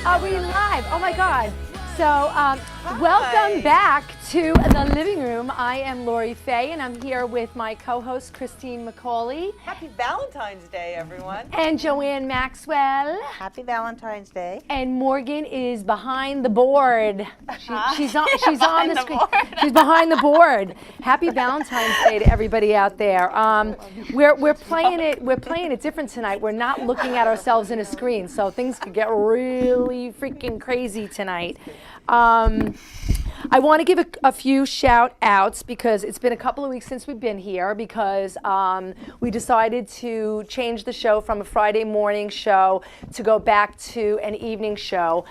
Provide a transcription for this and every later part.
Are we live? Oh my God. So, welcome back to the living room. I am Lori Faye, and I'm here with my co-host Christine McCauley. Happy Valentine's Day, everyone. And Joanne Maxwell. Happy Valentine's Day. And Morgan is behind the board. She's on the screen. She's behind the board. Happy Valentine's Day to everybody out there. We're playing it different tonight. We're not looking at ourselves in a screen, so things could get really freaking crazy tonight. I want to give a few shout outs because it's been a couple of weeks since we've been here because we decided to change the show from a Friday morning show to go back to an evening show,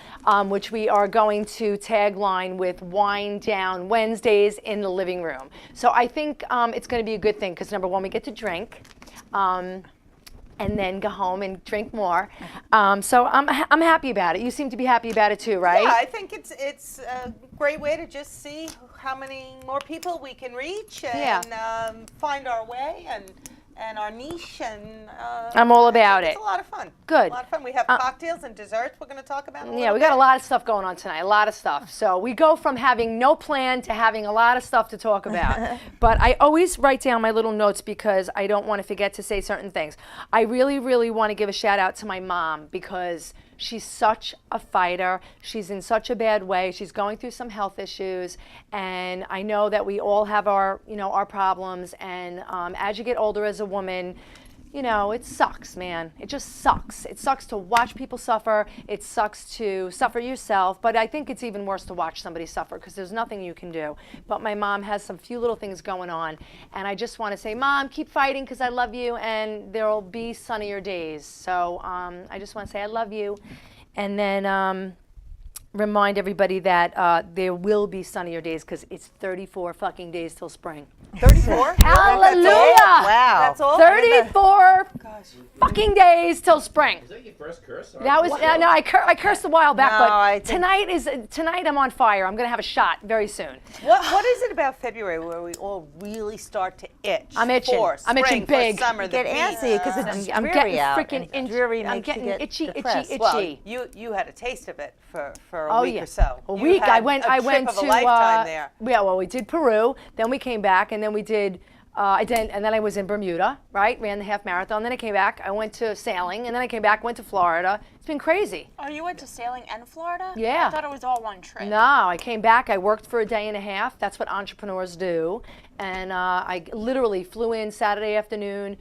which we are going to tagline with Wind Down Wednesdays in the living room. So I think it's going to be a good thing because number one, we get to drink. And then go home and drink more. So I'm happy about it. You seem to be happy about it too, right? Yeah, I think it's a great way to just see how many more people we can reach and find our way and our niche. And I'm all about it. It's a lot of fun. Good. A lot of fun. We have cocktails and desserts we're going to talk about. Yeah, we got a lot of stuff going on tonight. A lot of stuff. So we go from having no plan to having a lot of stuff to talk about. But I always write down my little notes because I don't want to forget to say certain things. I really, really want to give a shout out to my mom because she's such a fighter. She's in such a bad way. She's going through some health issues, and I know that we all have our problems. And as you get older as a woman, it sucks, man. It just sucks. It sucks to watch people suffer. It sucks to suffer yourself. But I think it's even worse to watch somebody suffer because there's nothing you can do. But my mom has some few little things going on. And I just want to say, Mom, keep fighting because I love you and there will be sunnier days. So I just want to say I love you. And then remind everybody that there will be sunnier days because it's 34 fucking days till spring. 34? Hallelujah! Wow. That's all? 34 fucking days till spring. Is that your first curse? That was no, I cursed a while back, No, I but think- tonight I'm on fire. I'm gonna have a shot very soon. What is it about February where we all really start to itch? I'm itching. For I'm itching spring, for big. summer, Get the antsy because beach. it's I'm dreary getting out. freaking and dreary I'm makes you getting get itchy. depressed. Well, Itchy. you had a taste of it for a Oh, week yeah. or so. A You week. had I went a trip of to a lifetime there. Yeah, well, we did Peru, then we came back, and then we did. And then I was in Bermuda, right? Ran the half marathon. Then I came back. I went to sailing, and then I came back. Went to Florida. It's been crazy. Oh, you went to sailing and Florida? Yeah. I thought it was all one trip. No, I came back. I worked for a day and a half. That's what entrepreneurs do. And I literally flew in Saturday afternoon,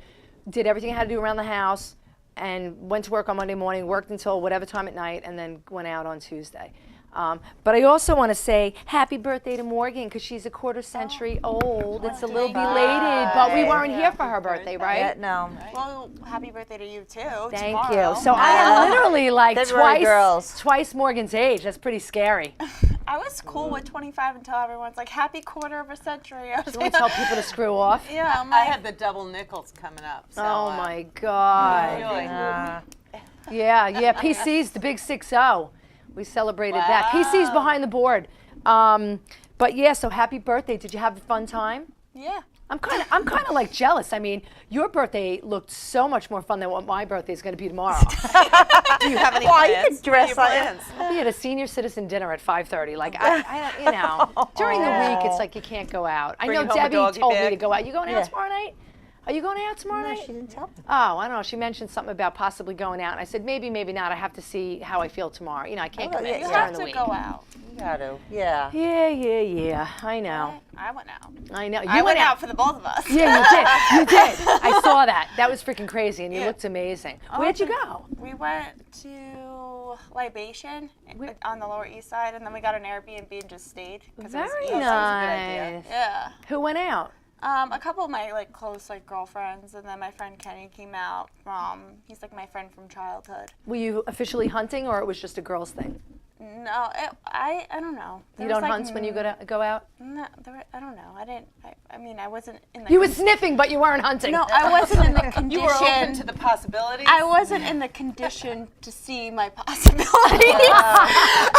did everything I had to do around the house, and went to work on Monday morning, worked until whatever time at night, and then went out on Tuesday. But I also want to say happy birthday to Morgan because she's a quarter century old. It's a little belated, but we weren't here for her birthday, right? Yeah, no. Well, happy birthday to you too. Thank tomorrow. you. So I am literally like February girls. twice Morgan's age. That's pretty scary. I was cool with 25 until everyone's like, happy quarter of a century. I was You want to tell people to screw off? yeah, I'm I like, had the double nickels coming up. So, Oh my God. really. Yeah, PC's the big 6-0. We celebrated that. PC's behind the board. But yeah, so happy birthday. Did you have a fun time? yeah. I'm kind of like jealous. I mean, your birthday looked so much more fun than what my birthday is going to be tomorrow. Do you have any Well, you plans? could dress What are your like- plans? I'll be at a senior citizen dinner at 5:30. Like during the week, it's like you can't go out. I Bring know home a Debbie doggy told me bag. to go out. You going out Yeah. tomorrow night? Are you going out tomorrow No, night? she didn't tell me. Oh, I don't know. She mentioned something about possibly going out. And I said, maybe, maybe not. I have to see how I feel tomorrow. I can't Oh, commit yeah, You during have the to week. go out. You got to. Yeah. Yeah. I know. I went out. I know. You I went out for the both of us. Yeah, you did. I saw that. That was freaking crazy, and you looked amazing. Where'd you go? We went to Libation on the Lower East Side, and then we got an Airbnb and just stayed. 'Cause it was Very easy. nice. Yeah. Who went out? A couple of my close girlfriends, and then my friend Kenny came out from. He's my friend from childhood. Were you officially hunting, or it was just a girls' thing? No, I don't know. You There don't was, like, hunt when you go out? No, I don't know. I mean, I wasn't in the. You were sniffing, but you weren't hunting. No, I wasn't in the condition. You were open to the possibilities. I wasn't in the condition to see my possibilities.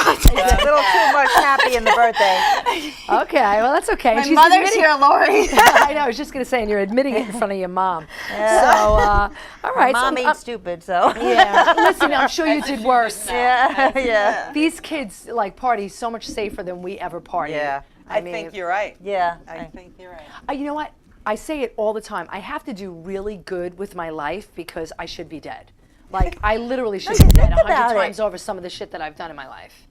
A little too much happy in the birthday. Okay, well that's okay. My She's mother's admitting- here, Lori. I know. I was just gonna say, and you're admitting it in front of your mom. So, all right. Mom so, ain't stupid, so. yeah. Listen, I'm sure you did worse. Yeah, yeah. These kids like party so much safer than we ever partied. Yeah. I mean, think you're right. Yeah. I think you're right. You know what? I say it all the time. I have to do really good with my life because I should be dead. Like I literally should be dead 100 about it. times over some of the shit that I've done in my life.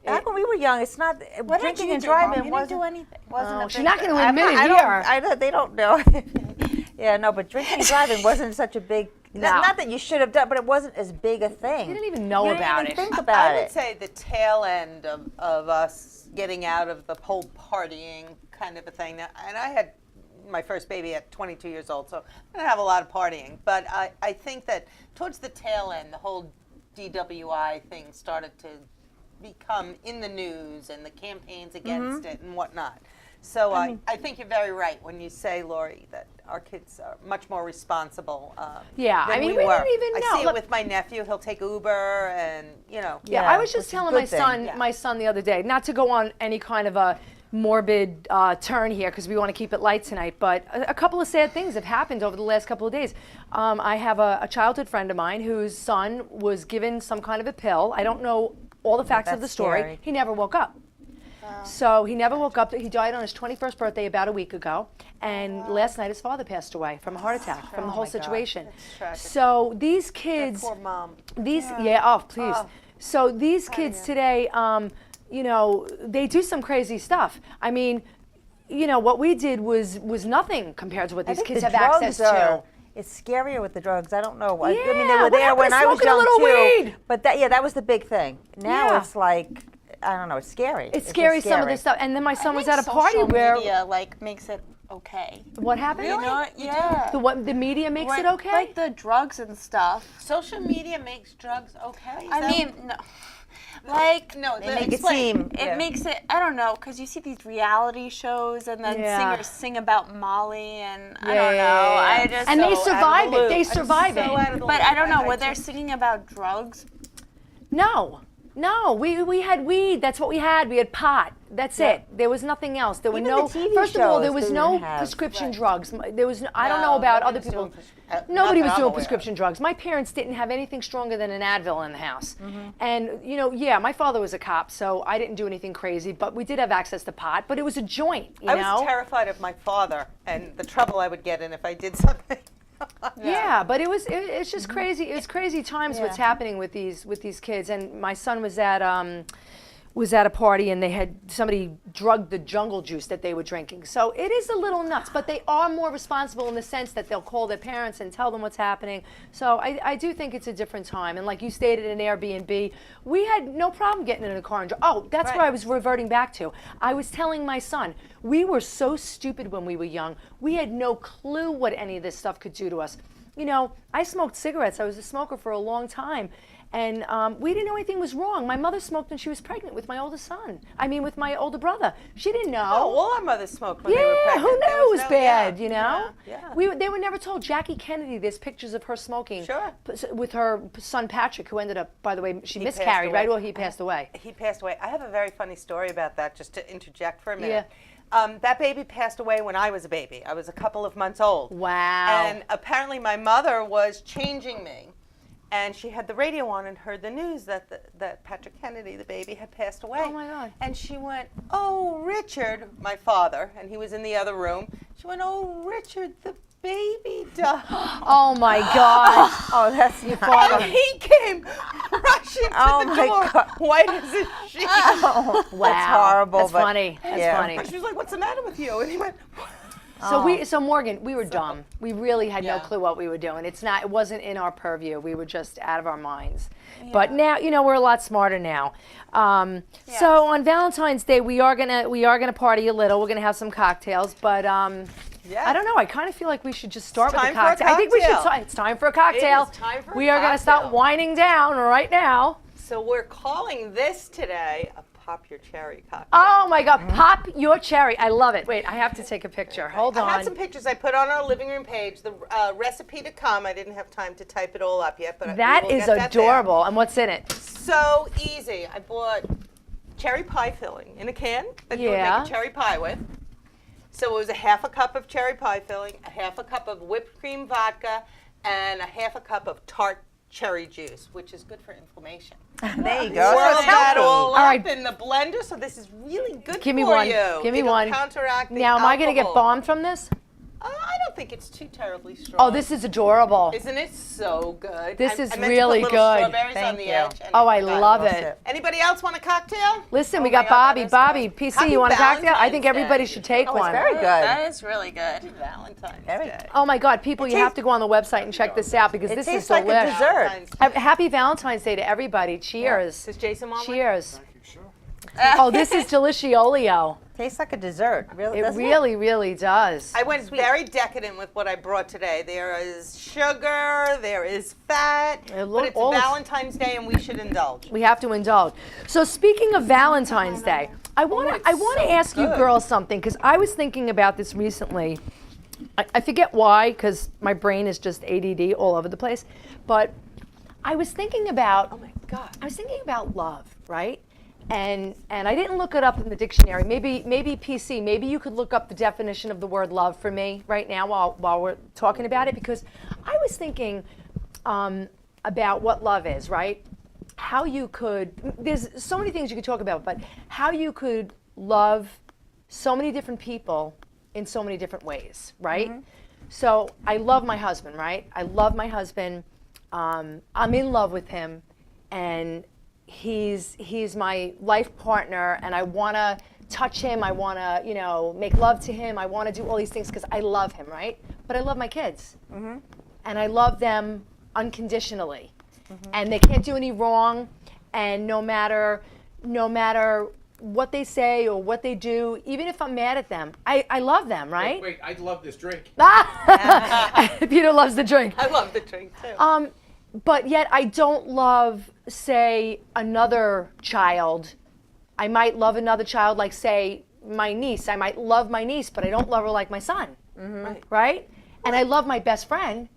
Back when we were young, it's not What drinking did you and do, Mom? driving You didn't wasn't. do anything. Wasn't Oh, a she's big not going to thing. admit it I here. don't. They don't know. Yeah, no, but drinking and driving wasn't such a big. No. Not that you should have done, but it wasn't as big a thing. You didn't even know You didn't about even it. think about I would it. say the tail end of us getting out of the whole partying kind of a thing. Now, and I had my first baby at 22 years old, so I didn't have a lot of partying. But I think that towards the tail end, the whole DWI thing started to become in the news and the campaigns against it and whatnot. So I think you're very right when you say, Lori, that our kids are much more responsible. Yeah, than I mean, we we were. didn't even know. I see it Look- with my nephew. He'll take Uber, and Yeah, Yeah, I was which just is a telling good my thing. son, Yeah. my son the other day, not to go on any kind of a morbid turn here because we want to keep it light tonight, but a couple of sad things have happened over the last couple of days. I have a childhood friend of mine whose son was given some kind of a pill. I don't know all the facts of the That's story. scary. He never woke up. So he never woke up. He died on his 21st birthday about a week ago. And last night his father passed away from a heart attack from the whole situation. tragic. So these kids, poor mom. these please. So these kids today, you know, they do some crazy stuff. I mean, you know, what we did was nothing compared to what these I think kids the have access drugs to. are- It's scarier with the drugs. I don't know. I mean, Yeah, they were what there happened when to I was smoking a young little too. weed? But that was the big thing. Now Yeah. it's like, I don't know. It's scary. It's just scary, some of this stuff. And then my son was at a party social where media like makes it okay. what happened? You know, yeah. The media makes it Like- okay. Like the drugs and stuff. Social media makes drugs okay. Is I that- mean, no. Like, no, They make it explain. seem. it makes it, I don't know, because you see these reality shows and then Yeah. singers sing about Molly and I Yeah, don't know. yeah, yeah. I just And they so survive out of the it. loop. They I'm survive so it. out of the But loop. I don't know, I were they just- singing about drugs? No, we had weed. That's what we had. We had pot. That's it. There was nothing else. There were Even no. the TV First of all, there shows was they no didn't have. prescription drugs. There was. No, I don't know No, about other nobody's people. doing Nobody nothing was I'm doing aware of. prescription drugs. My parents didn't have anything stronger than an Advil in the house. And you know, yeah, my father was a cop, so I didn't do anything crazy. But we did have access to pot. But it was a joint. You I know. was terrified of my father and the trouble I would get in if I did something. Yeah, but it's just crazy. It's crazy times what's happening with these kids. And my son was at a party and they had somebody drugged the jungle juice that they were drinking. So it is a little nuts, but they are more responsible in the sense that they'll call their parents and tell them what's happening. So I do think it's a different time. And like you stated in Airbnb, we had no problem getting in a car and that's Right. where I was reverting back to. I was telling my son, we were so stupid when we were young. We had no clue what any of this stuff could do to us. You know, I smoked cigarettes. I was a smoker for a long time. And we didn't know anything was wrong. My mother smoked when she was pregnant with my oldest son. I mean, with my older brother. She didn't know. Oh, all our mothers smoked when they were Yeah, pregnant. who There knew it was no- bad, yeah, you know? Yeah. They were never told. Jackie Kennedy, there's pictures of her smoking Sure. with her son Patrick, who ended up, by the way, she He miscarried, passed right? away. Or he passed away. He passed away. I have a very funny story about that, just to interject for a minute. Yeah. That baby passed away when I was a baby. I was a couple of months old. Wow. And apparently my mother was changing me. And she had the radio on and heard the news that that Patrick Kennedy, the baby, had passed away. Oh, my God. And she went, "Oh, Richard," my father, and he was in the other room. She went, "Oh, Richard, the baby died." Oh my God. Oh, that's your And father. he came rushing to Oh, the my door, God. white as a sheet. Wow. That's horrible. That's but- funny. That's yeah. funny. And she was like, "What's the matter with you?" And he went, So Morgan, we were dumb. We really had no Yeah. clue what we were doing. It wasn't in our purview. We were just out of our minds. But now, you know, we're a lot smarter now. So on Valentine's Day, we are gonna party a little. We're gonna have some cocktails, but Yeah. I don't know. I kind of feel like we should just start with the time for a cocktail. I think we should. cocktail. It's time for a cocktail. It is time for a We are gonna start cocktail. winding down right now. So we're calling this today a Pop Your Cherry cocktail. Oh my God, pop your cherry. I love it. Wait, I have to take a picture. Hold I had on. some pictures I put on our living room page. The recipe to come. I didn't have time to type it all up yet, but That we will is get that there. adorable. And what's in it? So easy. I bought cherry pie filling in a can that you would Yeah. make a cherry pie with. So it was a half a cup of cherry pie filling, a half a cup of whipped cream vodka, and a half a cup of tart cherry juice, which is good for inflammation. There you go. Swirl So it's that healthy. all All up right. in the blender. So this is really good Give me for one. you. Give me It'll one. counteract the Now, am I going to get alcohol. bombed from this? I don't think it's too terribly strong. Oh, this is adorable. Isn't it so good? This is I meant really to put little good. Strawberries on Thank the you. edge. and Oh, I forgot. love We'll it. sip. Anybody else want a cocktail? Listen, we Oh got my God, Bobby. that is Bobby, good. PC, Happy you want a cocktail? I think Valentine's everybody Day. should take Oh, it's one. very good. That is really good. Valentine's Very Day. good. Oh my God, people, you tastes- have to go on the website and check this out because It this is tastes like a delicious. dessert. Valentine's Day. Happy Valentine's Day to everybody. Cheers. Does Jason want one? Cheers. Oh, this is Deliciolio. Tastes like a dessert. Really, It doesn't really, really does. I went very decadent with what I brought today. There is sugar, there is fat, It but it's all is- Valentine's Day and we should indulge. We have to indulge. So speaking of Valentine's Day, I want to so ask you good. girls something because I was thinking about this recently. I forget why because my brain is just ADD all over the place, but I was thinking about Oh my God. I was thinking about love, right? And I didn't look it up in the dictionary. Maybe PC, maybe you could look up the definition of the word love for me right now while we're talking about it because I was thinking about what love is, right? How you could there's so many things you could talk about, but how you could love so many different people in so many different ways, right? So I love my husband, right? I love my husband. I'm in love with him, and he's my life partner, and I want to touch him. I want to, make love to him. I want to do all these things because I love him, right? But I love my kids, and I love them unconditionally, and they can't do any wrong. And no matter what they say or what they do, even if I'm mad at them, I love them, right? Wait, I love this drink. Peter loves the drink. I love the drink too. But yet I don't love, say, another child. I might love another child, like, say, my niece. I might love my niece, but I don't love her like my son, right? And I love my best friend,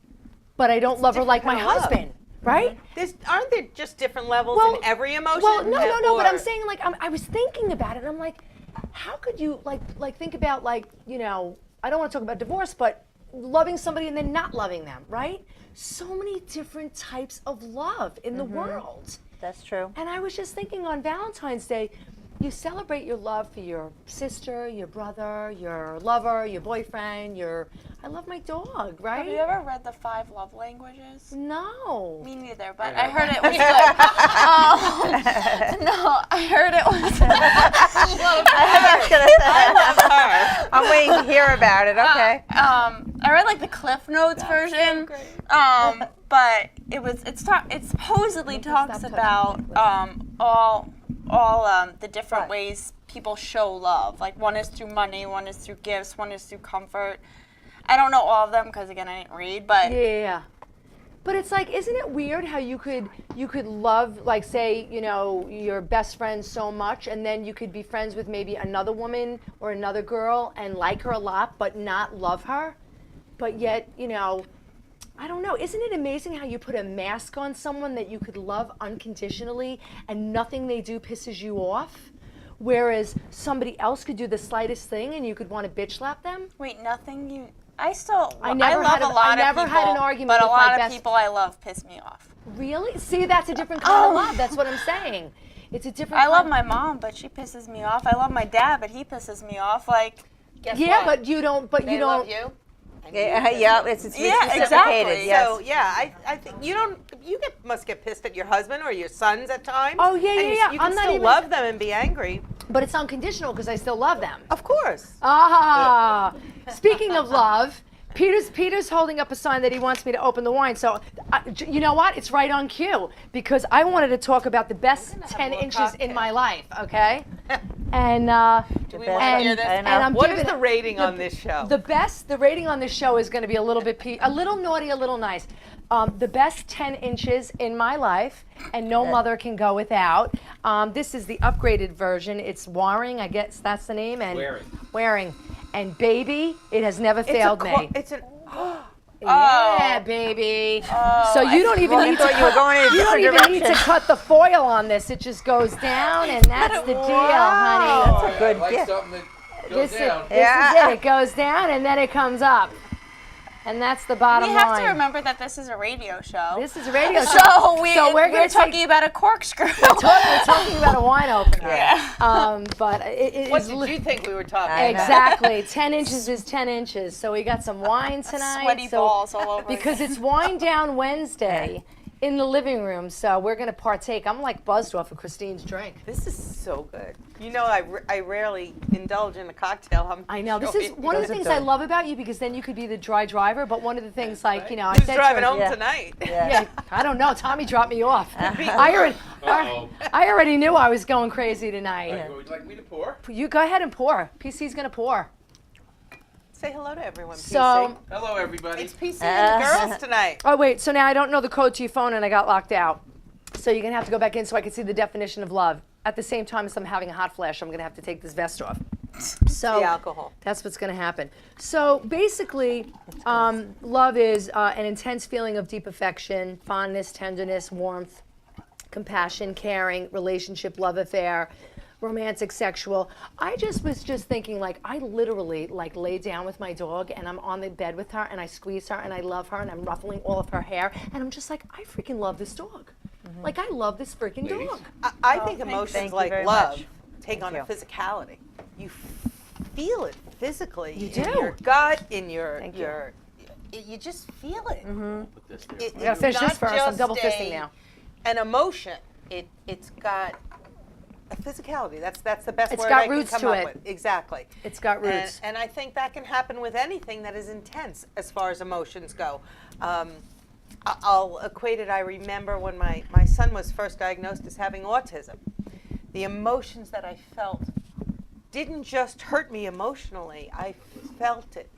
but I don't love her like my kind of love. husband, right? Aren't there just different levels in every emotion? Well, no, but I'm Or- saying, like, I was thinking about it, and I'm like, how could you, like think about, like, I don't want to talk about divorce, but loving somebody and then not loving them, right? So many different types of love in the world. That's true. And I was just thinking on Valentine's Day, you celebrate your love for your sister, your brother, your lover, your boyfriend, I love my dog, right? Have you ever read the 5 love languages? No. Me neither, but I heard it was good. No, I heard it was. I was gonna say, I'm waiting to hear about it. Okay. I read like the Cliff Notes version. But it supposedly talks touching about all the different Right. ways people show love. Like one is through money, one is through gifts, one is through comfort. I don't know all of them because again I didn't read, but Yeah. But it's like, isn't it weird how you could love, like, say, your best friend so much, and then you could be friends with maybe another woman or another girl and like her a lot, but not love her, but yet, I don't know. Isn't it amazing how you put a mask on someone that you could love unconditionally and nothing they do pisses you off? Whereas somebody else could do the slightest thing and you could want to bitch slap them? wait, nothing you. I I never love had a a- I lot never of people, had an argument but a with my lot of best- people I love piss me off. Really? See, that's a different kind of love. That's what I'm saying. It's a different I love kind- my mom, but she pisses me off. I love my dad, but he pisses me off. Like, Guess Yeah, what? but you don't, They love you. and you Yeah, piss yeah, them. it's Yeah, reciprocated. exactly. Yes. So yeah, I think must get pissed at your husband or your sons at times. Oh, yeah, and yeah, you, yeah. You can I'm not still even- love them and be angry. but it's unconditional because I still love them. Of course. Ah, speaking of love, Peter's holding up a sign that he wants me to open the wine. So, you know what? It's right on cue because I wanted to talk about the best 10 more inches in cocktail. my life. Okay. And Do we best- want to hear this? I know. and I'm What is giving the it- rating on this show? the rating on this show is going to be a little bit a little naughty, a little nice. The best 10 inches in my life, and no mother can go without. This is the upgraded version. It's Waring, I guess that's the name, and Waring. And baby, it has never failed me. It's an. Yeah, baby. So you don't even need to thought you were going in a you don't different even need to direction. cut the foil on this. It just goes down, and that's the deal, honey. That's a good I like gift. something that goes This is, down. this Yeah. is it. It goes down, and then it comes up. And that's the bottom We line. have to remember that this is a radio show. This is a radio show. so we're gonna talking about a corkscrew. we're talking about a wine opener. Yeah. But it What is did you think we were talking I know. about? exactly 10 inches is 10 inches. So we got some wine tonight. Sweaty so, balls all over. because it's Wine Down Wednesday in the living room. So we're gonna partake. I'm like buzzed off of Christine's drink. This is so good. You know, I rarely indulge in a cocktail. I know. This is one of the Those are things I good. love about you, because then you could be the dry driver. But one of the things, like, you know, I Who's said driving to her, home Yeah. tonight? Yeah, I don't know. Tommy dropped me off. Uh-oh. I already knew I was going crazy tonight. Would you like me to pour? You go ahead and pour. PC's gonna pour. Say hello to everyone, PC. So, Hello, everybody. It's PC and the girls tonight. oh wait. So now I don't know the code to your phone, and I got locked out. So you're gonna have to go back in so I can see the definition of love. At the same time as I'm having a hot flash, I'm gonna have to take this vest off. So The alcohol. that's what's going to happen. So basically, love is an intense feeling of deep affection, fondness, tenderness, warmth, compassion, caring, relationship, love affair, romantic, sexual. I just was thinking, like, I literally like lay down with my dog and I'm on the bed with her and I squeeze her and I love her and I'm ruffling all of her hair and I'm just like, I freaking love this dog. Like, I love this freaking Ladies. dog. I think thank emotions you like very love much. take on you. a physicality. You feel it physically. You in do. your gut, in your Thank you. your. You just feel it. Put this there. I gotta finish It's this not first. I'm just double fisting now. An emotion. It's got a physicality. That's the best It's word got I can roots come to up it. with. Exactly. It's got And, roots. and I think that can happen with anything that is intense as far as emotions go. I'll equate it. I remember when my son was first diagnosed as having autism. The emotions that I felt didn't just hurt me emotionally. I felt it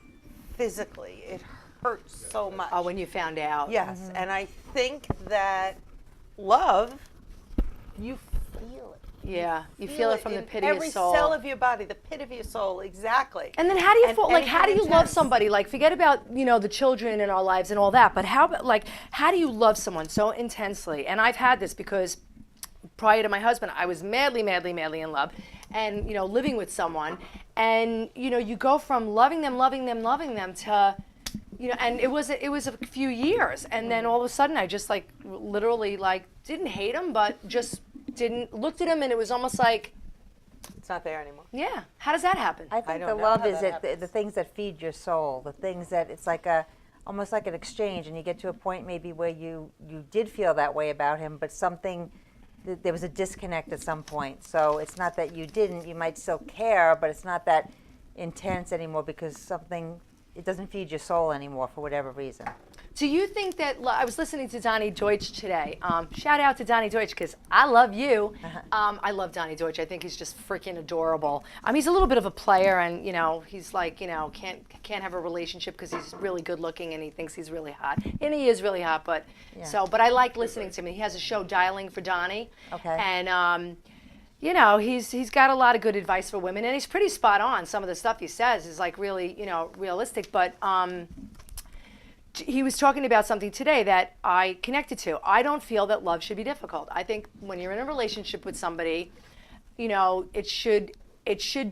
physically. It hurt so much. Oh, when you found out. Yes, and I think that love, you feel it. Yeah, you feel it from the in pit of your every soul. cell of your body, the pit of your soul, exactly. And then how do you And fall, like, how do you anything love intense. somebody? Like, forget about, you know, the children in our lives and all that, but how about, like, how do you love someone so intensely? And I've had this because prior to my husband, I was madly, madly, madly in love and, you know, living with someone. And, you know, you go from loving them to, you know, and it was a few years. And then all of a sudden I just, like, literally, like, didn't hate him, but just looked at him, and it was almost like, It's not there anymore. yeah, how does that happen? I think don't the know love how is that it, the happens. things that feed your soul, the things that it's like almost like an exchange, and you get to a point maybe where you did feel that way about him, but there was a disconnect at some point. So it's not that you didn't, you might still care, but it's not that intense anymore because it doesn't feed your soul anymore for whatever reason. Do you think that, I was listening to Donnie Deutsch today. Shout out to Donnie Deutsch, because I love you. I love Donnie Deutsch. I think he's just freaking adorable. He's a little bit of a player, and, you know, he's like, you know, can't have a relationship because he's really good looking and he thinks he's really hot. And he is really hot, but but I like listening to him. He has a show, Dialing for Donnie. Okay. And, you know, he's got a lot of good advice for women, and he's pretty spot on. Some of the stuff he says is, like, really, you know, realistic, but he was talking about something today that I connected to. I don't feel that love should be difficult. I think when you're in a relationship with somebody, you know, it should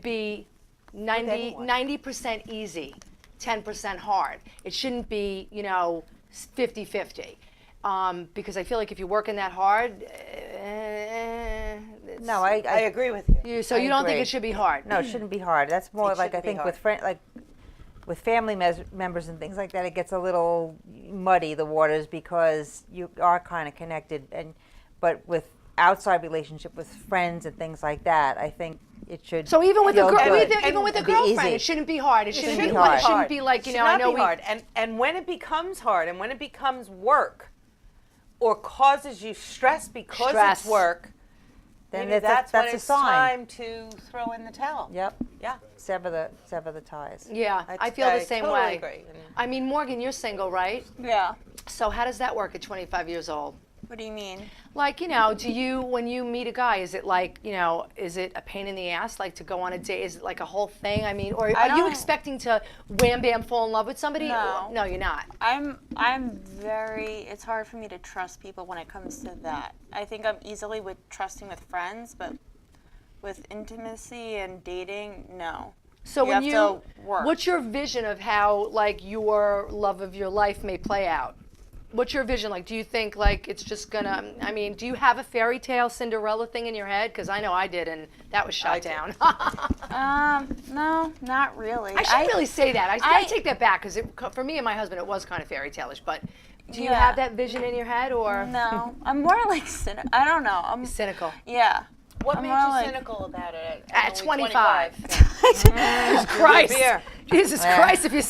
be 90% easy, 10% hard. It shouldn't be, you know, 50-50. Because I feel like if you're working that hard, No, I agree with you. so I you don't think agree. it should be hard. No, it shouldn't be hard. That's more It like I shouldn't be think with hard. with family members and things like that, it gets a little muddy, the waters, because you are kind of connected. But with outside relationship with friends and things like that, I think it should. So even with a feel girl, good. even with a And be girlfriend, easy. it shouldn't be hard. It shouldn't shouldn't be be hard. It shouldn't be like, you know, I know be hard. And when it becomes hard, and when it becomes work, or causes you stress because Stress. it's work, then maybe that's when a it's sign. time to throw in the towel. Yep. Yeah. Sever the ties. Yeah, I feel the same totally way. agree. I mean, Morgan, you're single, right? Yeah. So how does that work at 25 years old? What do you mean? Like, do you, when you meet a guy, is it like, is it a pain in the ass, like to go on a date? Is it like a whole thing? I mean, or are you don't- expecting to wham bam fall in love with somebody? No. No, you're not. I'm very, it's hard for me to trust people when it comes to that. I think I'm easily with trusting with friends, but with intimacy and dating, no. So You when have to work. what's your vision of how like your love of your life may play out? What's your vision like? Do you think like it's just gonna? I mean, do you have a fairy tale Cinderella thing in your head? Because I know I did, and that was shot down. No, not really. I shouldn't really say that. I I- take that back because for me and my husband, it was kind of fairy tale-ish. But do you Yeah. have that vision in your head, or No, I'm more like I don't know. I'm cynical? yeah. What I'm made more you like- cynical about it At only 25. 25? Jesus Christ! beer. Jesus Yeah. Christ! If you're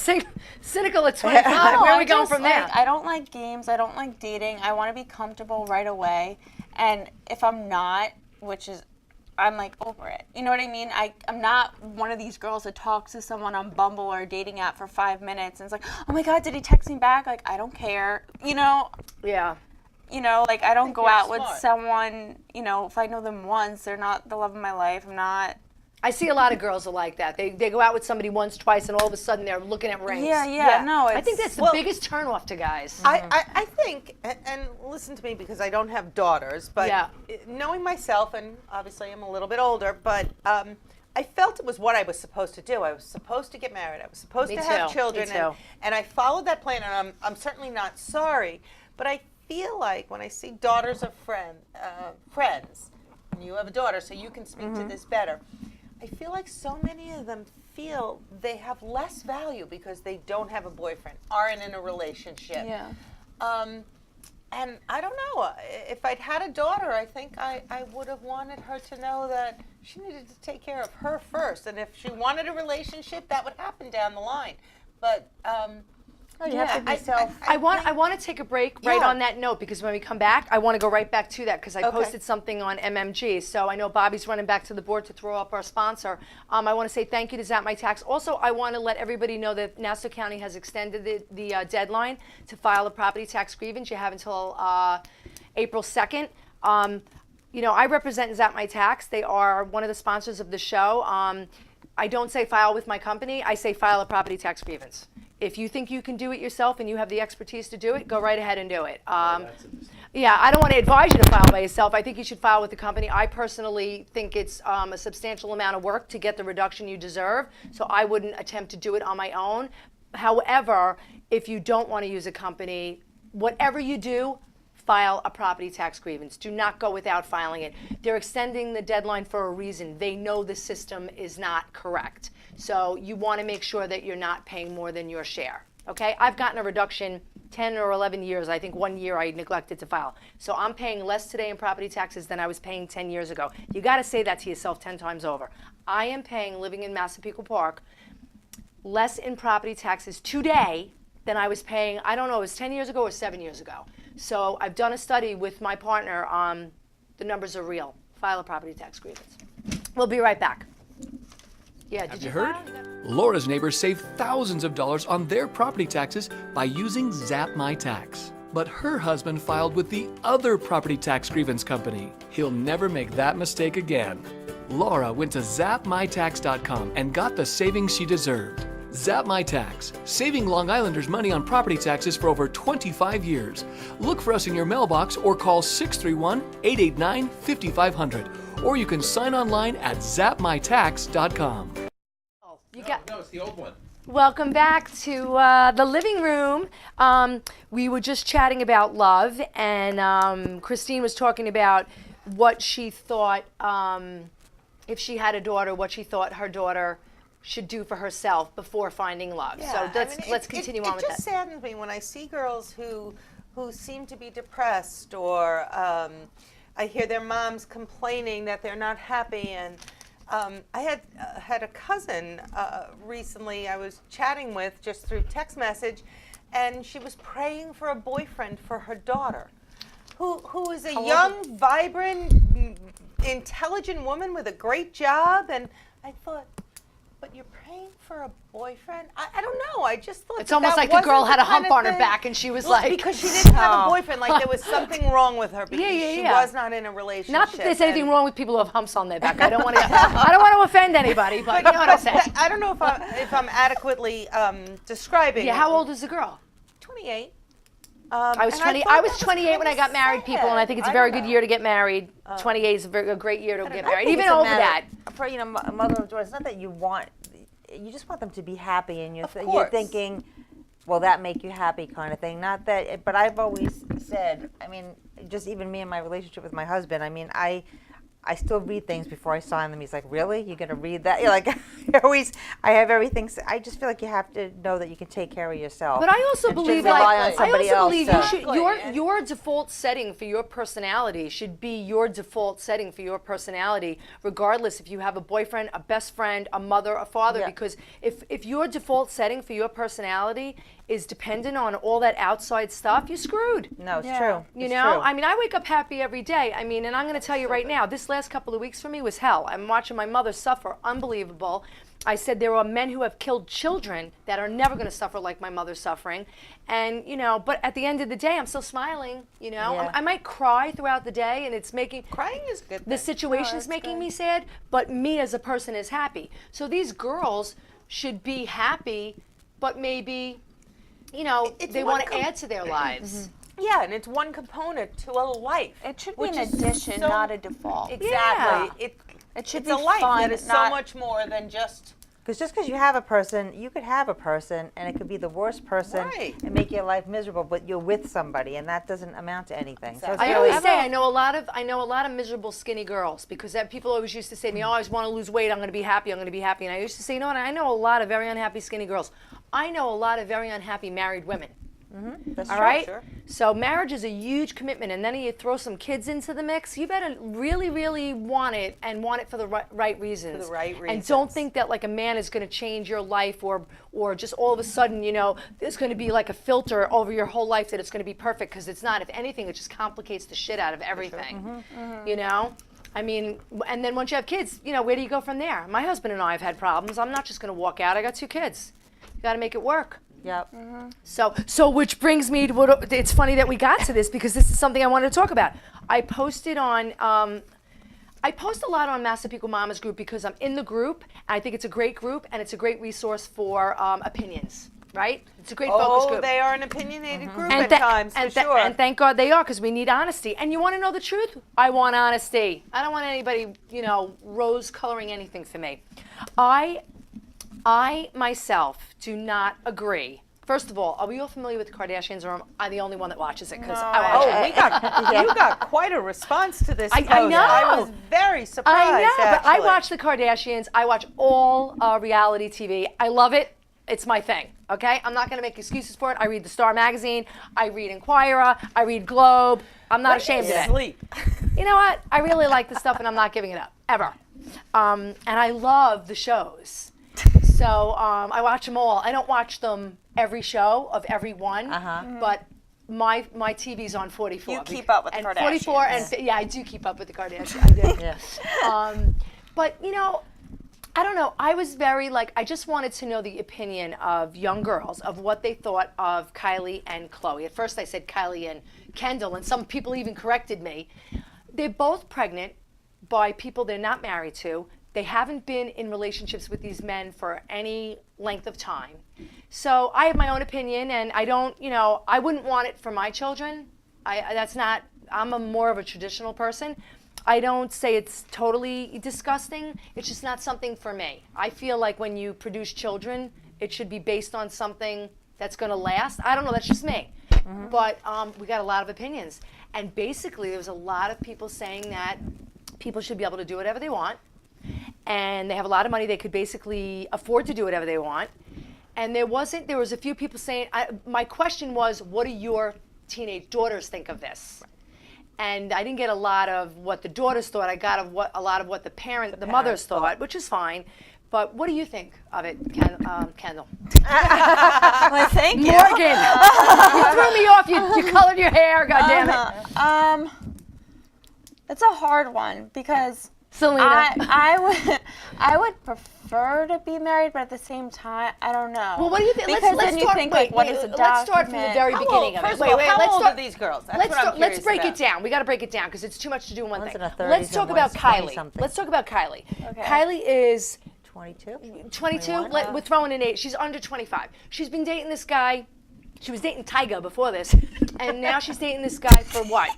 cynical at 25, where are we I going just, from there? like, I don't like games. I don't like dating. I want to be comfortable right away. And if I'm not, which is, I'm like over it. You know what I mean? I'm not one of these girls that talks to someone on Bumble or a dating app for 5 minutes and it's like, oh my God, did he text me back? Like, I don't care. Yeah. Like I don't go you're out with smart. someone, if I know them once, they're not the love of my life. I'm not. I see a lot of girls are like that. They go out with somebody once, twice, and all of a sudden they're looking at rings. Yeah. No, I think that's the Well- biggest turnoff to guys. I think, and listen to me because I don't have daughters, but Yeah. knowing myself, and obviously I'm a little bit older, but I felt it was what I was supposed to do. I was supposed to get married. I was supposed Me to too. have Me children, too. and I followed that plan, and I'm certainly not sorry. But I feel like when I see daughters of friends, and you have a daughter, so you can speak to this better. I feel like so many of them feel they have less value because they don't have a boyfriend, aren't in a relationship. Yeah. And I don't know, if I'd had a daughter, I think I would have wanted her to know that she needed to take care of her first. And if she wanted a relationship, that would happen down the line. But You have to be self. I want to take a break right Yeah. on that note because when we come back, I want to go right back to that because I Okay. posted something on MMG. So I know Bobby's running back to the board to throw up our sponsor. I want to say thank you to Zap My Tax. Also, I want to let everybody know that Nassau County has extended the deadline to file a property tax grievance. You have until April 2nd. I represent Zap My Tax. They are one of the sponsors of the show. I don't say file with my company. I say file a property tax grievance. If you think you can do it yourself and you have the expertise to do it, go right ahead and do it. Yeah, I don't want to advise you to file by yourself. I think you should file with the company. I personally think it's a substantial amount of work to get the reduction you deserve, so I wouldn't attempt to do it on my own. However, if you don't want to use a company, whatever you do, file a property tax grievance. Do not go without filing it. They're extending the deadline for a reason. They know the system is not correct. So you want to make sure that you're not paying more than your share. Okay? I've gotten a reduction 10 or 11 years. I think 1 year I neglected to file. So I'm paying less today in property taxes than I was paying 10 years ago. You got to say that to yourself 10 times over. I am paying, living in Massapequa Park, less in property taxes today than I was paying, I don't know, it was 10 years ago or 7 years ago. So I've done a study with my partner. The numbers are real. File a property tax grievance. We'll be right back. Yeah, did Have you heard? file? Laura's neighbors save thousands of dollars on their property taxes by using Zap My Tax. But her husband filed with the other property tax grievance company. He'll never make that mistake again. Laura went to zapmytax.com and got the savings she deserved. Zap My Tax, saving Long Islanders money on property taxes for over 25 years. Look for us in your mailbox or call 631-889-5500. Or you can sign online at zapmytax.com. You got. No, it's the old one. Welcome back to the living room. We were just chatting about love, and Christine was talking about what she thought, if she had a daughter, what she thought her daughter should do for herself before finding love. So let's continue on with It just that. saddens me when I see girls who seem to be depressed, or I hear their moms complaining that they're not happy. And I had a cousin recently I was chatting with just through text message, and she was praying for a boyfriend for her daughter, who is a young, vibrant, intelligent woman with a great job, and I thought, but you're praying for a boyfriend? I don't know. I just thought It's almost like the girl had a hump on her back and she was well, like, because she didn't have a boyfriend, like there was something wrong with her because Yeah. she was not in a relationship. not that there's anything and- wrong with people who have humps on their back. I don't want to. I don't want to offend anybody, but you know what I'm saying. I don't know if I'm adequately describing. Yeah. How old is the girl? 28. I was 20. I was 28 when I got married, people, and I think it's a very good year to get married. 28 is a great year to get I married, think even it's a over matter- that. For mother of daughters, it's not that you want. You just want them to be happy, and you're course. thinking, will that make you happy, kind of thing. Not that, but I've always said. I mean, just even me and my relationship with my husband. I mean, I still read things before I sign them. He's like, really? You're going to read that? You're like, I have everything. I just feel like you have to know that you can take care of yourself. But I also and believe, shouldn't rely like, on somebody I also else believe to- you should, Exactly. your default setting for your personality should be your default setting for your personality, regardless if you have a boyfriend, a best friend, a mother, a father. Yeah. Because if your default setting for your personality is dependent on all that outside stuff, you're screwed. No, it's true. You It's know, true. I mean, I wake up happy every day. I mean, and I'm going to tell you right now, this last couple of weeks for me was hell. I'm watching my mother suffer, unbelievable. I said there are men who have killed children that are never going to suffer like my mother's suffering. And, you know, but at the end of the day, I'm still smiling, you know. Yeah. I might cry throughout the day, and it's making, Crying is a good. the thing. situation's making me sad, but me as a person is happy. So these girls should be happy, but maybe, you know, It's they one want to add to their lives. Yeah, and it's one component to a life. It should be which an is addition, so- not a default. Exactly. It should It's be a life fun, that is so not- much more than just. Because just because you have a person, you could have a person, and it could be the worst person Right. and make your life miserable. But you're with somebody, and that doesn't amount to anything. So it's Exactly. I really, always say I know a lot of miserable skinny girls because people always used to say to me, "Oh, I always want to lose weight. I'm going to be happy. I'm going to be happy." And I used to say, "You know what? I know a lot of very unhappy skinny girls. I know a lot of very unhappy married women." that's All true. right. sure. So marriage is a huge commitment, and then you throw some kids into the mix. You better really, really want it and want it for the right reasons. the right And don't reasons. think that like a man is going to change your life, or just all of a sudden, you know, there's going to be like a filter over your whole life that it's going to be perfect, because it's not. If anything, it just complicates the shit out of everything. You know. I mean, and then once you have kids, you know, where do you go from there? My husband and I have had problems. I'm not just going to walk out. I got 2 kids. You got to make it work. Yep. So which brings me to what, it's funny that we got to this, because this is something I wanted to talk about. I posted on, I post a lot on Massapequa Mamas group because I'm in the group, and I think it's a great group, and it's a great resource for opinions, right? It's a great focus Oh, group. they are an opinionated group And at tha- times, for and tha- sure. And thank God they are, because we need honesty. And you want to know the truth? I want honesty. I don't want anybody, you know, rose coloring anything for me. I myself do not agree. First of all, are we all familiar with the Kardashians, or am I the only one that watches it? Because I watch Oh, it. you got quite a response to this I post. know. I was very surprised. I know, but I actually. watch the Kardashians. I watch all reality TV. I love it. It's my thing. Okay, I'm not going to make excuses for it. I read the Star magazine. I read Inquirer. I read Globe. I'm not ashamed of it. Sleep. You know what? I really like the stuff, and I'm not giving it up ever. And I love the shows. So I watch them all. I don't watch them every show of every one, but my TV's on 44. You keep up with the and 44 Kardashians. and yeah, I do keep up with the Kardashians. I do. Yeah. But you know, I don't know. I was very like, I just wanted to know the opinion of young girls of what they thought of Kylie and Khloe. At first I said Kylie and Kendall, and some people even corrected me. They're both pregnant by people they're not married to. They haven't been in relationships with these men for any length of time. So I have my own opinion, and I don't, you know, I wouldn't want it for my children. I'm more of a traditional person. I don't say it's totally disgusting. It's just not something for me. I feel like when you produce children, it should be based on something that's going to last. I don't know. That's just me. But we got a lot of opinions. And basically, there was a lot of people saying that people should be able to do whatever they want. And they have a lot of money. They could basically afford to do whatever they want. And there was a few people saying, my question was, what do your teenage daughters think of this? And I didn't get a lot of what the daughters thought. I got a lot of what the mothers thought, which is fine. But what do you think of it, Kendall? Well, thank you. Morgan, you threw me off. You colored your hair. God damn it. It's a hard one because Selena. I would prefer to be married, but at the same time, I don't know. Well, what do you think? Because let's then you start, think, wait, like, what wait, is a let's start from the document? very How beginning old, of it. first of all, how let's old start, are these girls? That's let's what I'm start, let's curious break about. it down. We got to break it down because it's too much to do in one One's thing. in her 30s Let's talk and about one's Kylie. 20-something. Let's talk about Kylie. Okay. Kylie is 22? 22. 21? We're throwing an 8. She's under 25. She's been dating this guy. She was dating Tyga before this, and now she's dating this guy for what?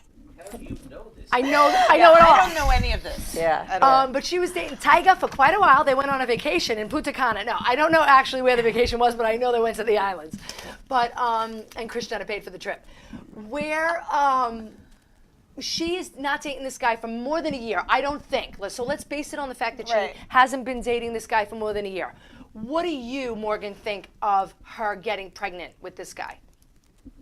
How do you know this? I know it Yeah, all. I don't know any of this. Yeah. At all. But she was dating Tyga for quite a while. They went on a vacation in Punta Cana. No, I don't know actually where the vacation was, but I know they went to the islands. But and Kris Jenner paid for the trip. Where she is not dating this guy for more than a year, I don't think. So let's base it on the fact that Right. she hasn't been dating this guy for more than a year. What do you, Morgan, think of her getting pregnant with this guy?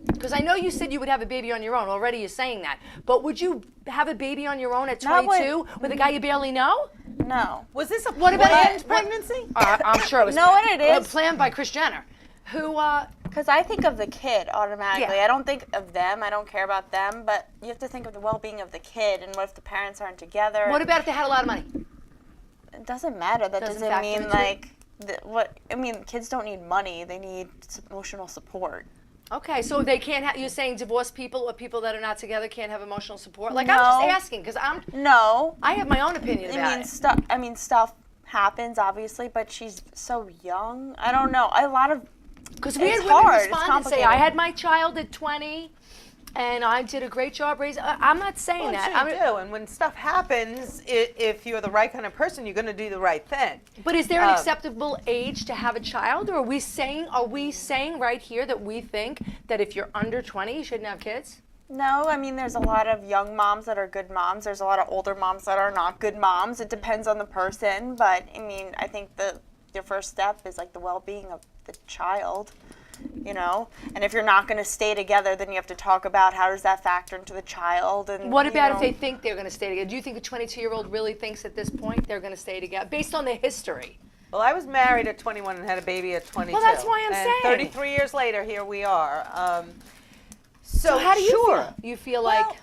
Because I know you said you would have a baby on your own. Already you're saying that. But would you have a baby on your own at Not 22 with a guy you barely know? No. Was this a What about planned it? pregnancy? I'm sure it was. No, what it is- planned by Kris Jenner, who. Because I think of the kid automatically. Yeah. I don't think of them. I don't care about them. But you have to think of the well-being of the kid. And what if the parents aren't together? What about if they had a lot of money? It doesn't matter. That Doesn't doesn't factor mean into it? kids don't need money. They need emotional support. Okay, so they can't have. You're saying divorced people or people that are not together can't have emotional support? Like I'm just No. asking because No. I have my own opinion about it. I mean, stuff happens obviously, but she's so young. I don't know. A lot of Because we it's had women hard. It's respond and say, complicated. I had my child at 20, and I did a great job raising. I'm not saying Well, that. I'm sure you do. And when stuff happens, if you're the right kind of person, you're going to do the right thing. But is there an acceptable age to have a child, or are we saying right here that we think that if you're under 20, you shouldn't have kids? No, I mean, there's a lot of young moms that are good moms. There's a lot of older moms that are not good moms. It depends on the person, but I mean, I think your first step is like the well-being of the child, you know. And if you're not going to stay together, then you have to talk about how does that factor into the child. And What you about if know, they think they're going to stay together? Do you think a 22-year-old really thinks at this point they're going to stay together based on their history? Well, I was married at 21 and had a baby at 22. Well, that's why I'm and saying. 33 years later, here we are. So how do you sure. feel? You feel Well, like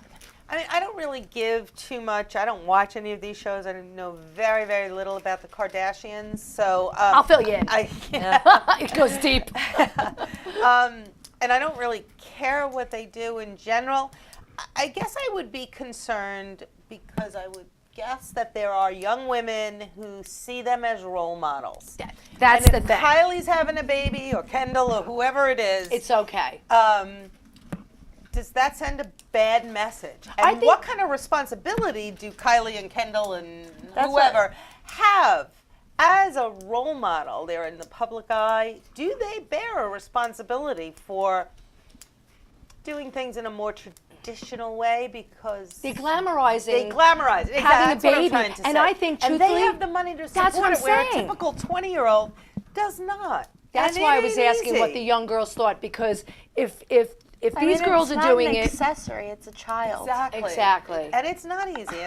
I mean, I don't really give too much. I don't watch any of these shows. I know very, very little about the Kardashians. So I'll fill you in. It goes deep. And I don't really care what they do in general. I guess I would be concerned because I would guess that there are young women who see them as role models. That's and the if thing. Kylie's having a baby or Kendall or whoever it is, It's okay. does that send a bad message? I And think- what kind of responsibility do Kylie and Kendall and That's whoever have as a role model? They're in the public eye. Do they bear a responsibility for doing things in a more traditional way because They're glamorizing. they glamorize it? having a That's what I'm baby. trying to And say. I think, and they truthfully, have the money to that's support what I'm it, where a saying. typical 20-year-old does not. That's And why it I was ain't asking what easy. the young girls thought, because if I these mean, girls it's are not doing an it, accessory. It's a child. Exactly. And it's not easy.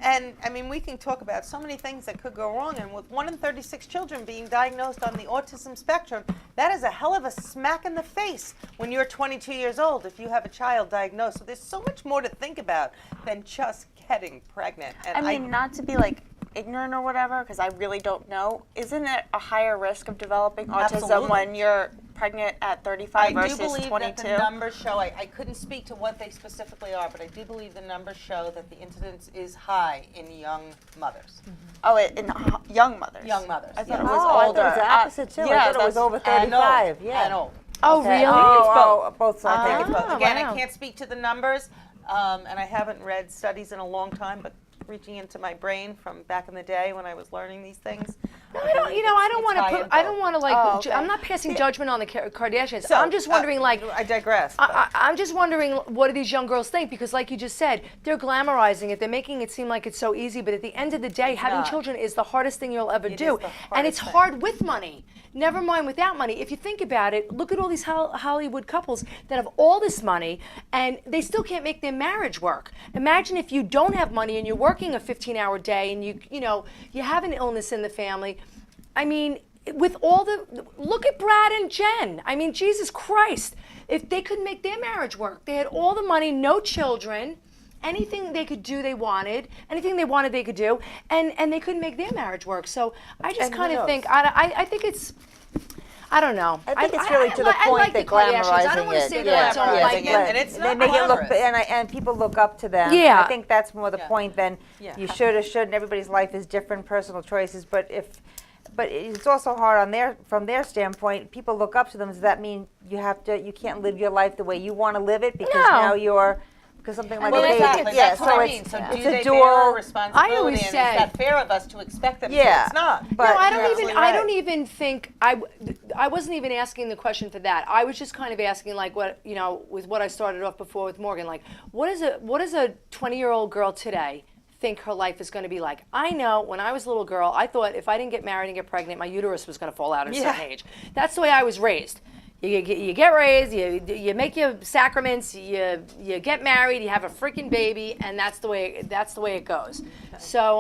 And I mean, we can talk about so many things that could go wrong. And with 1 in 36 children being diagnosed on the autism spectrum, that is a hell of a smack in the face when you're 22 years old if you have a child diagnosed. So there's so much more to think about than just getting pregnant. And I mean, not to be like ignorant or whatever, because I really don't know. Isn't it a higher risk of developing autism Absolutely. when you're pregnant at 35 I versus do believe 22? that the numbers show, I couldn't speak to what they specifically are, but I do believe the numbers show that the incidence is high in young mothers. Oh, in young mothers. Young mothers, I thought yeah. it was Oh, I older. thought it was the opposite too. yeah, I thought it was that's- over And 35. old, Yeah. and old. oh Okay. really? Both sides. I think it's both. Ah, Again, wow. I can't speak to the numbers, and I haven't read studies in a long time, but reaching into my brain from back in the day when I was learning these things. No, I don't. You know, I don't want to put. I don't want to like. Oh, okay. I'm not passing judgment on the Kardashians. So, I'm just wondering, like. I digress. I'm just wondering, what do these young girls think? Because, like you just said, they're glamorizing it. They're making it seem like it's so easy. But at the end of the day, having not. children is the hardest thing you'll ever do, is the and it's hardest thing. hard with money. Never mind without money. If you think about it, look at all these Hollywood couples that have all this money, and they still can't make their marriage work. Imagine if you don't have money and you're working a 15-hour day, and you have an illness in the family. I mean, with all the, look at Brad and Jen. I mean, Jesus Christ. If they could make their marriage work, they had all the money, no children, anything they could do they wanted, anything they wanted they could do, and they couldn't make their marriage work. So I just And kind who of knows? think, I think it's, I don't know. I think it's really to the I point like that the Kardashians. I glamorizing don't want to it. say Yeah, that I don't yeah, like yeah. them. And it's They not make it look, glamorous. and people look up to them. Yeah. And I think that's more the Yeah. point than Yeah. you should or shouldn't. Everybody's life is different, personal choices. But it's also hard on from their standpoint. People look up to them. Does that mean you can't live your life the way you want to live it because No. now because something like Well, a baby? exactly. Yeah, That's so what I it's, mean. So it's do a they bear dual. a responsibility? I always and say- is that fair of us to expect them Yeah, to? It's not. but- No, I You're don't even. absolutely I right. don't even think I wasn't even asking the question for that. I was just kind of asking, like, what with what I started off before with Morgan. Like, what is a 20-year-old girl today think her life is going to be like? I know when I was a little girl, I thought if I didn't get married and get pregnant, my uterus was going to fall out at a certain age. That's the way I was raised. You get raised, you make your sacraments, you get married, you have a freaking baby, and that's the way it goes. So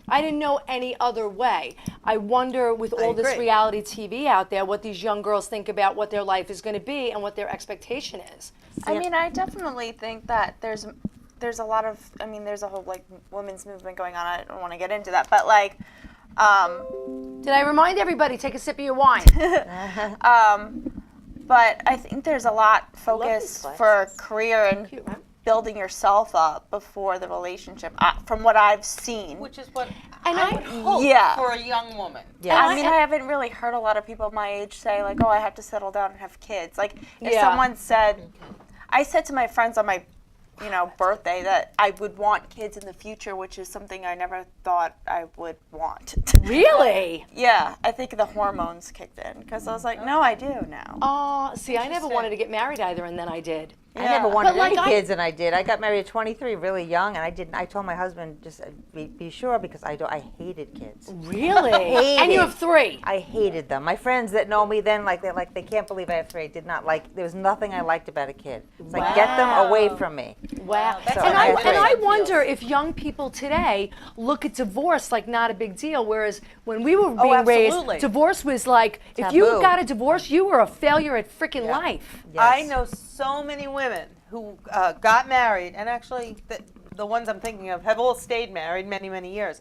I didn't know any other way. I wonder, with all this agree. reality TV out there, what these young girls think about what their life is going to be and what their expectation is. I mean, I definitely think that there's a lot of, I mean, there's a whole like women's movement going on. I don't want to get into that, but like, Did I remind everybody, take a sip of your wine? but I think there's a lot focus these for career and Cute, right? building yourself up before the relationship, from what I've seen. Which is what And I would hope Yeah. for a young woman. Yeah. I mean, I haven't really heard a lot of people my age say like, "Oh, I have to settle down and have kids." Like, if Yeah. someone said, I said to my friends on my, birthday that I would want kids in the future, which is something I never thought I would want. Really? Yeah, I think the hormones kicked in because I was like, no, I do now. Oh, see, I never wanted to get married either, and then I did. I never wanted But, like, any I- kids, and I did. I got married at 23, really young, and I didn't. I told my husband just be sure because I hated kids. Really? And you have 3. I hated them. My friends that know me then, they can't believe I have 3. I did not like. There was nothing I liked about a kid. It's like get them away from me. Wow. That's And how I, I and I feel. wonder if young people today look at divorce like not a big deal, whereas when we were being absolutely. raised, divorce was like, if you Taboo. got a divorce, you were a failure at freaking life. Yes. I know so many women who got married, and actually the ones I'm thinking of have all stayed married many, many years.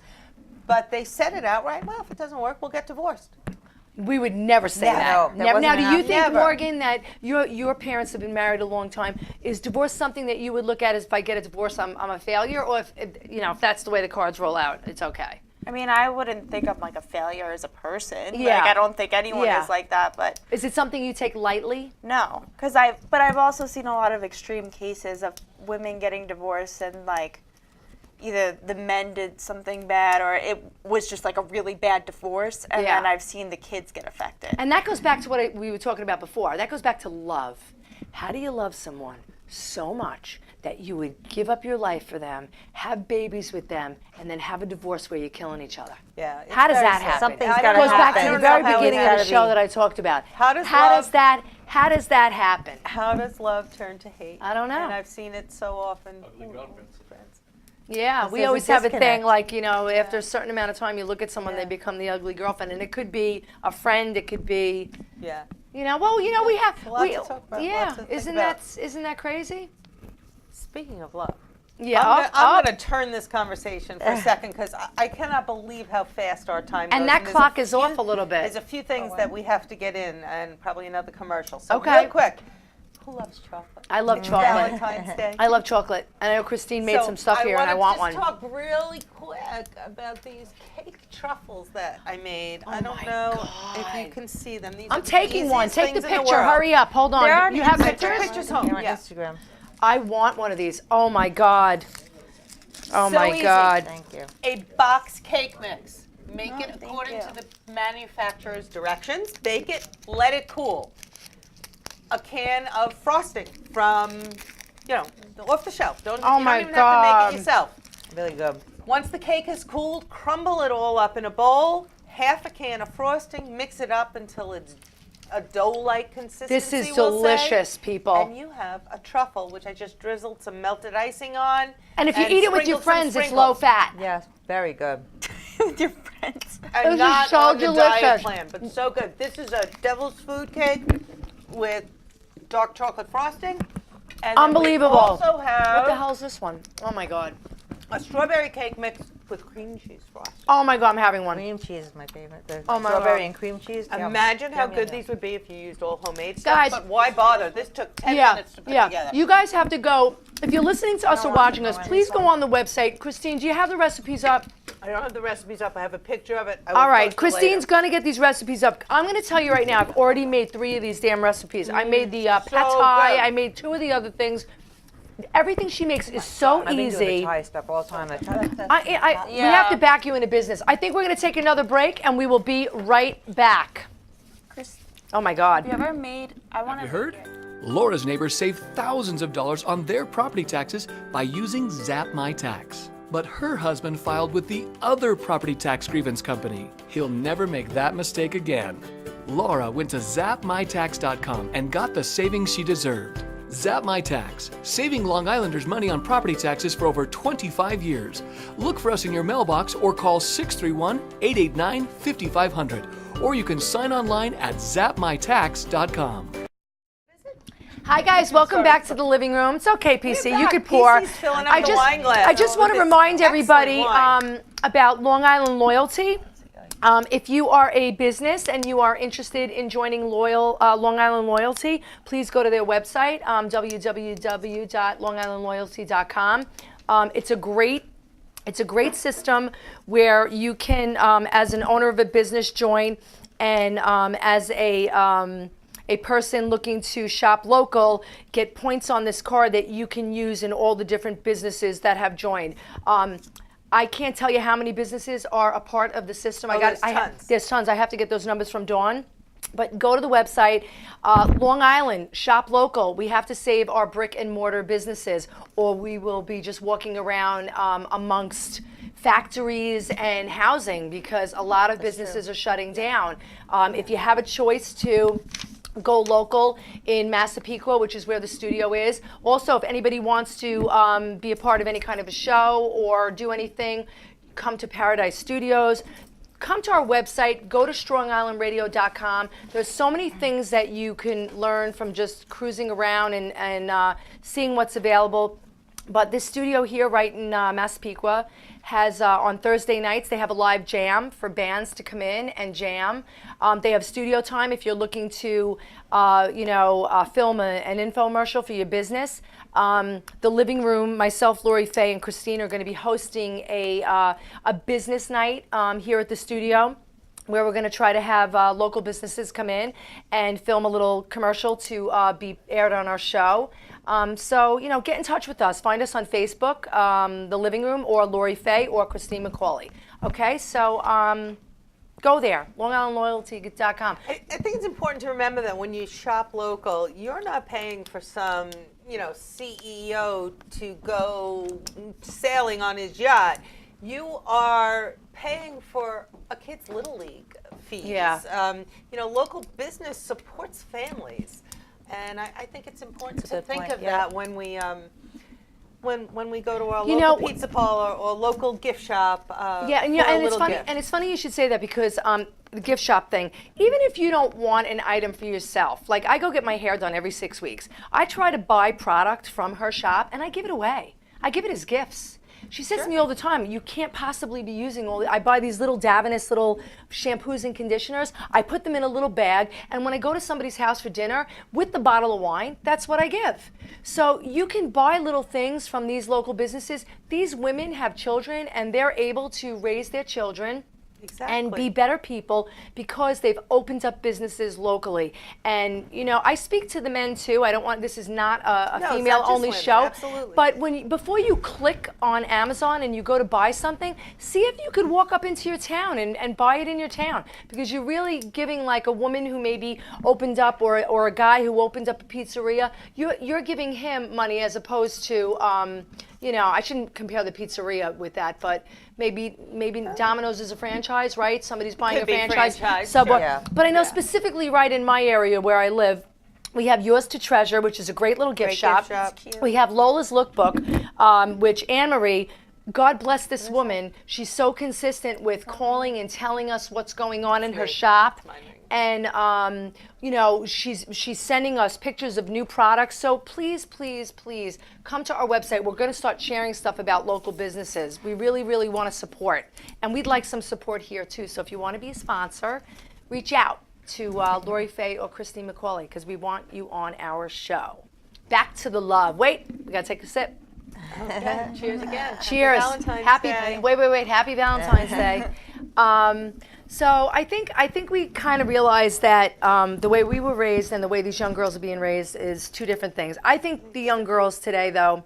But they said it outright, well, if it doesn't work, we'll get divorced. We would never say No, that. that Never. Now, wasn't do you enough. think, Never. Morgan, that your parents have been married a long time? Is divorce something that you would look at as if I get a divorce, I'm a failure, or if that's the way the cards roll out, it's okay? I mean, I wouldn't think I'm like a failure as a person. Yeah. Like, I don't think anyone Yeah. is like that, but Is it something you take lightly? no. But I've also seen a lot of extreme cases of women getting divorced and like either the men did something bad or it was just like a really bad divorce, and Yeah. then I've seen the kids get affected. And that goes back to what we were talking about before. That goes back to love. How do you love someone so much that you would give up your life for them, have babies with them, and then have a divorce where you're killing each other? Yeah. it's How does very that sad. happen? Something's It gotta goes back happen. to the I don't very know how beginning it's of the gotta show be. that I talked about. How does that happen? How does love turn to hate? I don't know. And I've seen it so often. Ugly girlfriends. Yeah, Because we there's a always have a thing disconnect. like, after a certain amount of time you look at someone, they become the ugly girlfriend. And it could be a friend, it could be, Yeah. we have, Lots to talk about, yeah, lots to think isn't about. that crazy? Speaking of love. Yeah, I'm going to turn this conversation for a second because I cannot believe how fast our time goes. And that there's clock a is few- off a little bit. There's a few things that we have to get in and probably another commercial. So Okay. real quick, who loves chocolate? I love chocolate. Valentine's Day. I love chocolate. And I know Christine made some stuff here and I want one. I want to just talk really quick about these cake truffles that I made. I don't my know if you God. can see them. These I'm are the taking one. easiest Take the things in picture. world. Hurry up. Hold on. They're on You have I took pictures? pictures They're home. on Yeah. Instagram. I want one of these. Oh my God. Oh So my easy. God. Thank you. A box cake mix. Make it thank according you. to the manufacturer's directions. Bake it, let it cool. A can of frosting from, off the shelf. Oh you don't my even have God. to make it yourself. Really good. Once the cake is cooled, crumble it all up in a bowl, half a can of frosting, mix it up until it's a dough-like consistency. This is we'll say. delicious, people. And you have a truffle, which I just drizzled some melted icing on. And if you eat it with your sprinkled some friends, it's low sprinkles. fat. Yes, very good. With your friends. difference. This And is not so on the diet delicious. plan, but so good. This is a devil's food cake with dark chocolate frosting. And then Unbelievable. We also What have the hell is this one? Oh my god. a strawberry cake mixed with cream cheese frosting. Oh my god, I'm having one. Cream cheese is my favorite. The Oh my strawberry God. and cream cheese. Yum. Imagine how Yum, yum, good yum. these would be if you used all homemade Guys- stuff. But why bother? This took 10 Yeah, minutes to put yeah. together. You guys have to go. If you're listening to us or want to watching go us, on please this go one. on the website. Christine, do you have the recipes up? I don't have the recipes up. I have a picture of it. I will All right, post it Christine's later. gonna get these recipes up. I'm gonna tell you right now, I've already made 3 of these damn recipes. I made the pad so thai. good. I made 2 of the other things. Everything she makes is so I've been doing the easy. Thai stuff all the time. We We have to back you into business. I think we're gonna take another break, and we will be right back. Chris, Oh my God. have you ever made? I want to. You heard? Laura's neighbors save thousands of dollars on their property taxes by using Zap My Tax. But her husband filed with the other property tax grievance company. He'll never make that mistake again. Laura went to zapmytax.com and got the savings she deserved. Zap My Tax, saving Long Islanders money on property taxes for over 25 years. Look for us in your mailbox or call 631-889-5500. Or you can sign online at zapmytax.com. Hi guys, welcome back to the living room. It's okay, PC. You back. could pour. PC's filling up the wine glass I just want to with this remind everybody excellent wine. about Long Island Loyalty. If you are a business and you are interested in joining Long Island Loyalty, please go to their website, www.longislandloyalty.com. It's a great system where you can, as an owner of a business, join, and as a person looking to shop local, get points on this card that you can use in all the different businesses that have joined. I can't tell you how many businesses are a part of the system. There's tons. There's tons. I have to get those numbers from Dawn. But go to the website, Long Island, shop local. We have to save our brick and mortar businesses, or we will be just walking around amongst factories and housing, because a lot of businesses are shutting down. If you have a choice to go local in Massapequa, which is where the studio is. Also, if anybody wants to be a part of any kind of a show or do anything, come to Paradise Studios. Come to our website, go to strongislandradio.com. There's so many things that you can learn from just cruising around and seeing what's available. But this studio here right in Massapequa has, on Thursday nights, they have a live jam for bands to come in and jam. They have studio time if you're looking to, film an infomercial for your business. The living room, myself, Lori Faye, and Christine are going to be hosting a business night here at the studio, where we're going to try to have local businesses come in and film a little commercial to be aired on our show. So, get in touch with us. Find us on Facebook, The Living Room, or Lori Faye, or Christine McCauley. Okay, so go there, longislandloyalty.com. I think it's important to remember that when you shop local, you're not paying for some, CEO to go sailing on his yacht. You are paying for a kid's Little League fees. Yeah. Local business supports families. And I think it's important to Good think point, of yeah. that when we when we go to our You local know, pizza parlor or local gift shop. Yeah, and, for a and it's little funny. gift. And it's funny you should say that, because the gift shop thing. Even if you don't want an item for yourself, like I go get my hair done every 6 weeks. I try to buy product from her shop and I give it away. I give it as gifts. She says to me all the time, you can't possibly be using I buy these little Davines little shampoos and conditioners. I put them in a little bag, and when I go to somebody's house for dinner with the bottle of wine, that's what I give. So you can buy little things from these local businesses. These women have children, and they're able to raise their children and be better people because they've opened up businesses locally. And I speak to the men too. I don't want, this is not a No, it's not female just only women, show. absolutely. But before you click on Amazon and you go to buy something, see if you could walk up into your town and buy it in your town, because you're really giving, like a woman who maybe opened up, or a guy who opened up a pizzeria, you're giving him money, as opposed to I shouldn't compare the pizzeria with that, but maybe Domino's is a franchise, right? Somebody's buying Could a be franchise, Subway. sure. Yeah. But I know specifically right in my area where I live, we have Yours to Treasure, which is a great little gift Great shop. gift shop. Cute. We have Lola's Lookbook, which Anne Marie, God bless this woman. She's so consistent with calling and telling us what's going on in her shop. And you know, she's sending us pictures of new products. So please, please, please come to our website. We're going to start sharing stuff about local businesses. We really, really want to support, and we'd like some support here too. So if you want to be a sponsor, reach out to Lori Faye or Christine McCauley, because we want you on our show. Back to the love. Wait, we got to take a sip. Okay, cheers again. Cheers. Happy Valentine's Day. Wait. Happy Valentine's Day. So I think we kind of realized that the way we were raised and the way these young girls are being raised is two different things. I think the young girls today, though,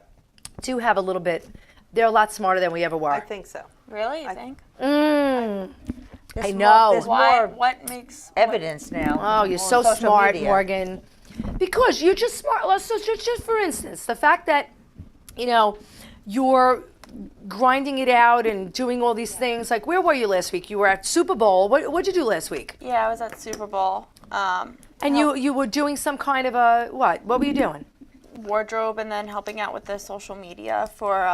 do have a little bit. They're a lot smarter than we ever were. I think so. Really, you think? There's I more- know. There's Why? more What makes evidence now. Oh, you're on so social smart, media. Morgan. Because you're just smart. So just for instance, the fact that, you know, you're grinding it out and doing all these things. Like, where were you last week? You were at Super Bowl. What'd you do last week? Yeah, I was at Super Bowl. And you were doing some kind of a, what? What were you doing? Wardrobe, and then helping out with the social media for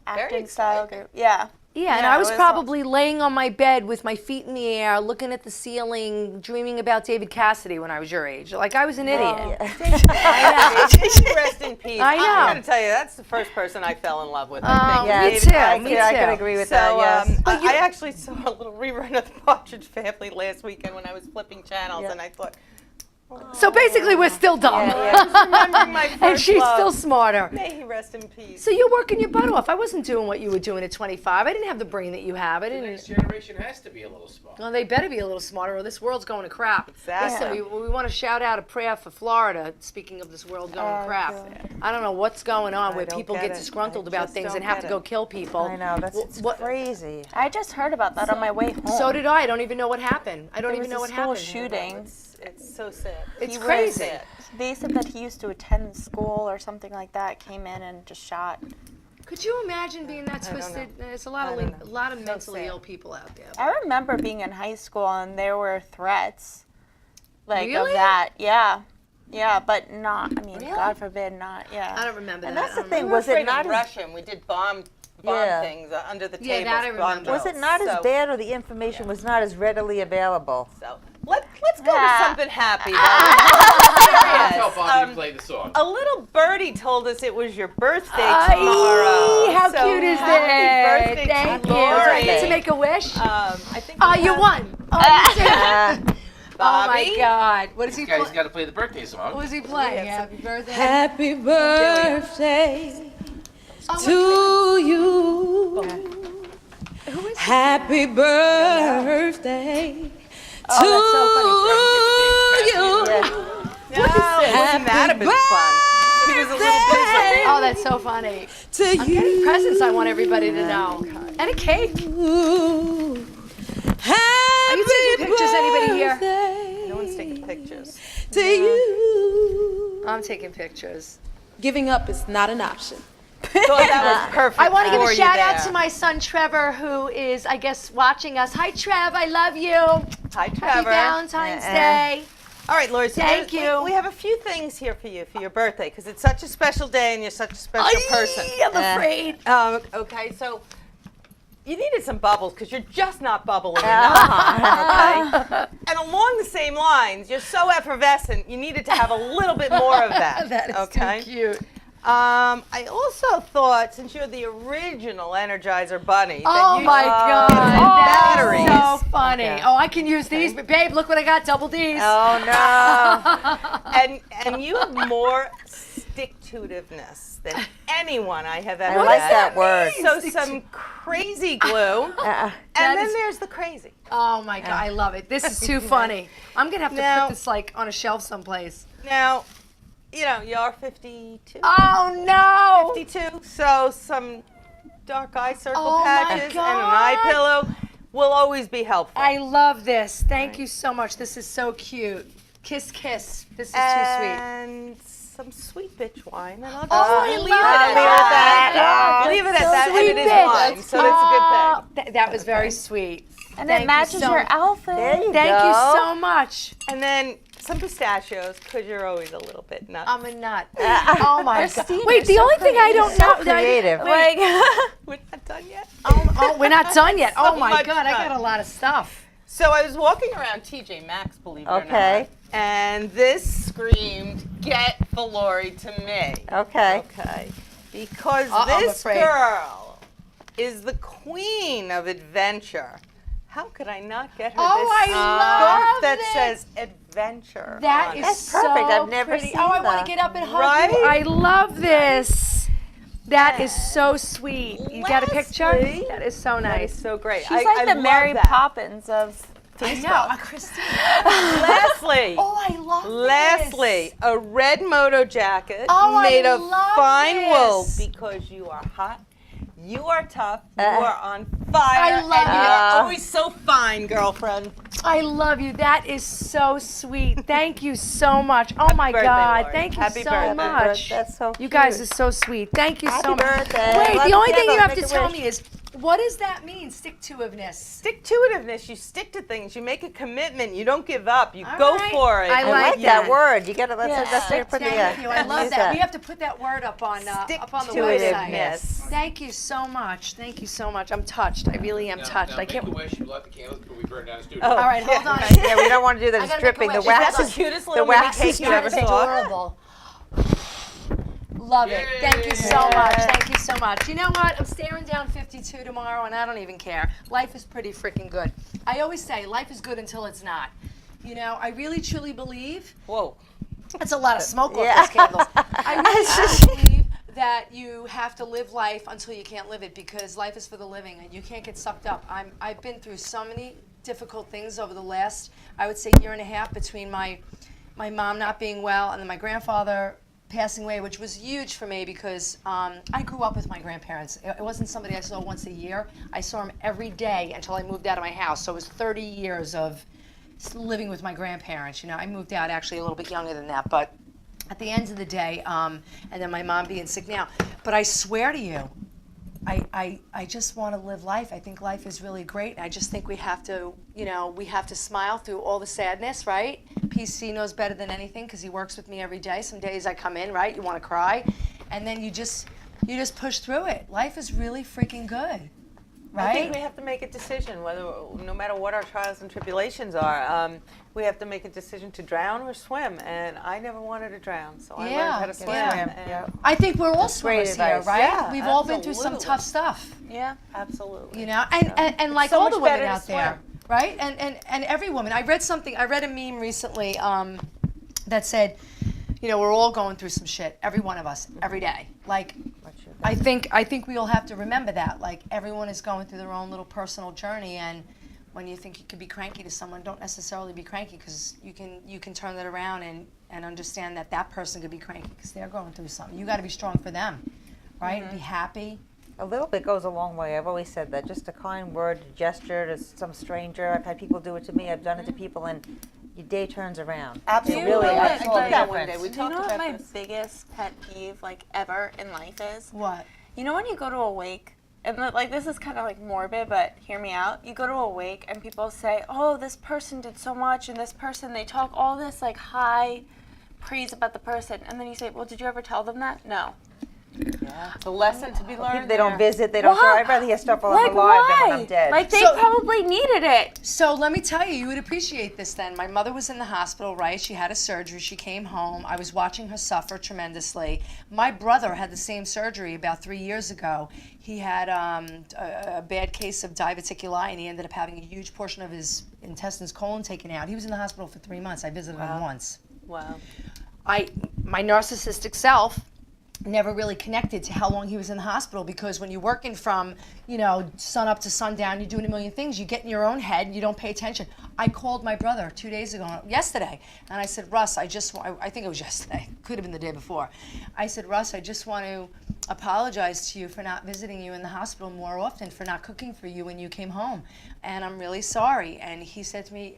acting style exciting. group. Yeah. Yeah, and Yeah, I was it was probably laying on my bed with my feet in the air, looking at the ceiling, dreaming about David Cassidy when I was your age. Like, I was an idiot. Rest in peace. I know. I'm going to tell you, that's the first person I fell in love with. Oh, I think. Yeah, me David too, Cassidy. me I too. could agree with So that. Yes. I actually saw a little rerun of the Partridge Family last weekend when I was flipping channels, Yeah. and I thought, So basically, we're still dumb. remembering my first And she's love. still smarter. May he rest in peace. So you're working your butt off. I wasn't doing what you were doing at 25. I didn't have the brain that you have. I The didn't. next generation has to be a little smart. Well, they better be a little smarter, or this world's going to crap. Exactly. Listen, we want to shout out a prayer for Florida. Speaking of this world going to crap, I don't know what's going on where don't people get get it. disgruntled I about just things don't and have get to it. go kill people. I know, that's it's What- crazy. I just heard about that on my way home. So did I. I don't even know what happened. I don't There even was know a what school happened. shooting. It's so sad. It's He was- crazy. They said that he used to attend school or something like that. Came in and just shot. Could you imagine being that don't twisted? know. There's a lot I of don't know. a lot of So mentally sad. ill people out there. I remember being in high school and there were threats, like Really? of that. Yeah, yeah, but not. I mean, Really? God forbid, not. Yeah. I don't remember And that. that's I the don't thing, remember. was it afraid not of as- Russia, and we did bomb Yeah. things under the Yeah, table. that I remember. Was it not as So- bad, or the information was not as readily available? So let's go to Ah. something happy. That's how Serious. Bobby played the song. A little birdie told us it was your birthday Ay, tomorrow. how So cute is happy that? birthday Thank to you. Do I get to Lori. make a wish? I think Oh, we you have won. Oh, you did. Uh, Oh my Bobby. God. What is he This guy's playing? got to play the birthday song. What is he playing? Happy birthday. Happy birthday to you. Who is Happy birthday to you. No, wasn't that a bit fun? He was a little busy. Oh, that's so funny. To I'm getting presents I want everybody to know. And a cake. you. Are you taking pictures, anybody here? No one's taking pictures. To you. I'm taking pictures. Giving up is not an option. Thought that was perfect. I want to give for a you shout out there. to my son Trevor, who is, I guess, watching us. Hi, Trev. I love you. Hi, Happy Trevor. Valentine's Day. All right, Lori. So Thank we- you. We have a few things here for you for your birthday because it's such a special day and you're such a special person. I'm afraid. Okay, so you needed some bubbles because you're just not bubbling enough. Okay, and along the same lines, you're so effervescent. You needed to have a little bit more of that. That is okay. too cute. I also thought, since you're the original Energizer Bunny, Oh that you my God, that batteries. is so funny. Okay. Oh, I can use these, but babe, look what I got, double D's. Oh no! and you have more stick-to-itiveness than anyone I have ever I like met. that word. So some crazy glue, and Uh, then is- there's the crazy. Oh my God, I love it. This is too funny. I'm gonna have to Now- put this like on a shelf someplace. Now, you know, you are 52. Oh no! 52, so some dark eye circle Oh, my patches and an eye God. pillow will always be helpful. I love this. Thank you so much. This is so cute. Kiss, kiss. This is too sweet. And some sweet bitch wine, and I'll just Oh, I leave it love at that. that. Leave it at that, and Sweet it is bitch. wine, so that's a good thing. That was very sweet. And Thank it you matches so your much. outfit. there you Thank go. you so much. And then some pistachios, because you're always a little bit nuts. I'm a nut. Oh my God. Christine, Wait, the you're so only thing I don't So know. creative. Wait, We're not done yet. oh, we're not done yet. Oh my much God, I fun. got a lot of stuff. So I was walking around TJ Maxx, believe it or Okay. not, and this screamed, "Get Valori to me." Okay. Okay. Because I'm this afraid. girl is the queen of adventure. How could I not get her Oh, this I love scarf that it. says adventure? That on is it? That's perfect. so I've never pretty. seen Oh, I want that. to get up and hug Right? you. I love this. That is so sweet. You got a picture? Leslie. That is so That is nice. so great. She's I like the love Mary that. Poppins of I know. Christine. Leslie. Oh, I love this. Leslie, a red moto jacket Oh, I made of love fine wool this. because you are hot, you are tough, you Uh. are on fire, I love and you it. are always so fine, girlfriend. I love you. That is so sweet. Thank you so much. Oh my birthday, God. Lori. Thank you Happy so birthday. much. That's so You guys cute. are so sweet. Thank you so Happy much. birthday. Wait, Love the you, only thing Kendall. you have to Make a tell wish. me is, what does that mean, stick-to-itiveness? Stick-to-itiveness, you stick to things, you make a commitment, you don't give up, you All go right. for it. I I like like that that. word. You gotta that's Yeah. put Thank you. I love use that. We have to put that word up on the website. Stick-to-itiveness. Thank you so much. Thank you so much. I'm touched. I really am touched. I can't. Make a wish, you light the candles before we burn down the studio. Oh, All right, hold on. Yeah, we don't want to do that. I It's gotta make a dripping. The wish. wax That's the is cutest the little wax mini is cake you ever That's saw. adorable. Love it. Thank you so much. Thank you so much. You know what? I'm staring down 52 tomorrow, and I don't even care. Life is pretty freaking good. I always say life is good until it's not. You know, I really truly believe. Whoa. That's a lot of smoke off Yeah. those candles. I really truly believe that you have to live life until you can't live it, because life is for the living, and you can't get sucked up. I've been through so many difficult things over the last, I would say, year and a half, between my mom not being well and then my grandfather passing away, which was huge for me because I grew up with my grandparents. It wasn't somebody I saw once a year. I saw him every day until I moved out of my house. So it was 30 years of living with my grandparents. You know, I moved out actually a little bit younger than that, but at the end of the day, and then my mom being sick now. But I swear to you, I just want to live life. I think life is really great. I just think we have to, you know, we have to smile through all the sadness, right? PC knows better than anything because he works with me every day. Some days I come in, right? You want to cry, and then you just push through it. Life is really freaking good, right? I think we have to make a decision, whether, no matter what our trials and tribulations are, we have to make a decision to drown or swim. And I never wanted to drown, so I learned how to swim. yeah. and- Yeah. I think we're all That's great swimmers here, advice. right? Yeah, We've all been through some absolutely. tough stuff. Yeah. Absolutely. You know, and like so all the much women better to out there, swim. right? And every woman. I read a meme recently that said, you know, we're all going through some shit, every one of us, every day. Like, I think we all have to remember that. Like, everyone is going through their own little personal journey, and when you think you could be cranky to someone, don't necessarily be cranky, because you can turn that around and understand that that person could be cranky because they're going through something. You got to be strong for them, right? Be happy. A little bit goes a long way. I've always said that. Just a kind word, a gesture to some stranger. I've had people do it to me. I've done it to people, and your day turns around. Absolutely. It really I makes did all the that one difference. day. We Do you know talked what about my this. biggest pet peeve, like, ever in life is? What? You know when you go to a wake, and like this is kind of like morbid, but hear me out. You go to a wake and people say, "Oh, this person did so much," and this person, they talk all this like high praise about the person, and then you say, "Well, did you ever tell them that?" No. It's a lesson to be learned. They don't there. visit. They don't. Why? I'd rather hear stuff while Like I'm alive than when why? I'm dead. Like they So- probably needed it. So let me tell you, you would appreciate this then. My mother was in the hospital, right? She had a surgery. She came home. I was watching her suffer tremendously. My brother had the same surgery about 3 years ago. He had a bad case of diverticulitis, and he ended up having a huge portion of his intestines, colon taken out. He was in the hospital for 3 months. I visited him once. Wow. My narcissistic self never really connected to how long he was in the hospital, because when you're working from, you know, sun up to sundown, you're doing a million things, you get in your own head and you don't pay attention. I called my brother yesterday, and I said, Russ, I think it was yesterday, could have been the day before. I said, Russ, I just want to apologize to you for not visiting you in the hospital more often, for not cooking for you when you came home, and I'm really sorry. And he said to me,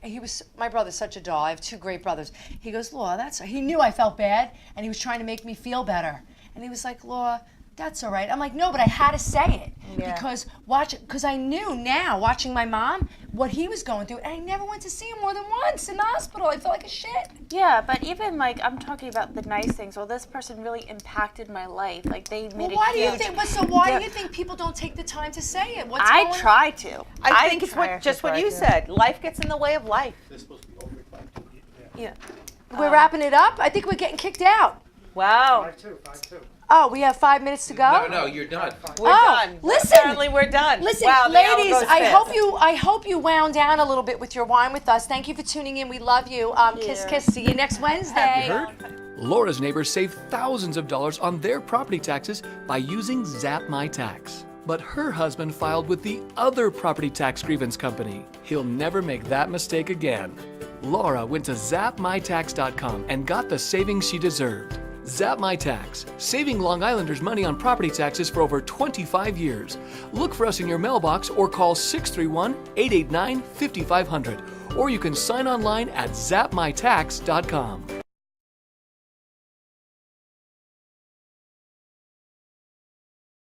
my brother's such a doll. I have 2 great brothers. He goes, Laura, he knew I felt bad, and he was trying to make me feel better. And he was like, Laura, that's all right. I'm like, no, but I had to say it Yeah. because I knew now watching my mom what he was going through, and I never went to see him more than once in the hospital. I felt like a shit. Yeah, but even like I'm talking about the nice things. Well, this person really impacted my life. Like they made Well, why a do you huge. think? But so why do you think people don't take the time to say it? What's I going try to. I think it's try what, just to what try you to. said. Life gets in the way of life. Yeah. We're wrapping it up. I think we're getting kicked out. Wow. Oh, we have 5 minutes to go. No, you're done. We're Oh, done. listen. Apparently we're done. Listen, wow, the hour ladies, goes I fast. hope you wound down a little bit with your wine with us. Thank you for tuning in. We love you. Kiss, kiss. See you next Wednesday. Laura's neighbors saved thousands of dollars on their property taxes by using Zap My Tax. But her husband filed with the other property tax grievance company. He'll never make that mistake again. Laura went to zapmytax.com and got the savings she deserved. Zap My Tax, saving Long Islanders money on property taxes for over 25 years. Look for us in your mailbox or call 631-889-5500. Or you can sign online at zapmytax.com.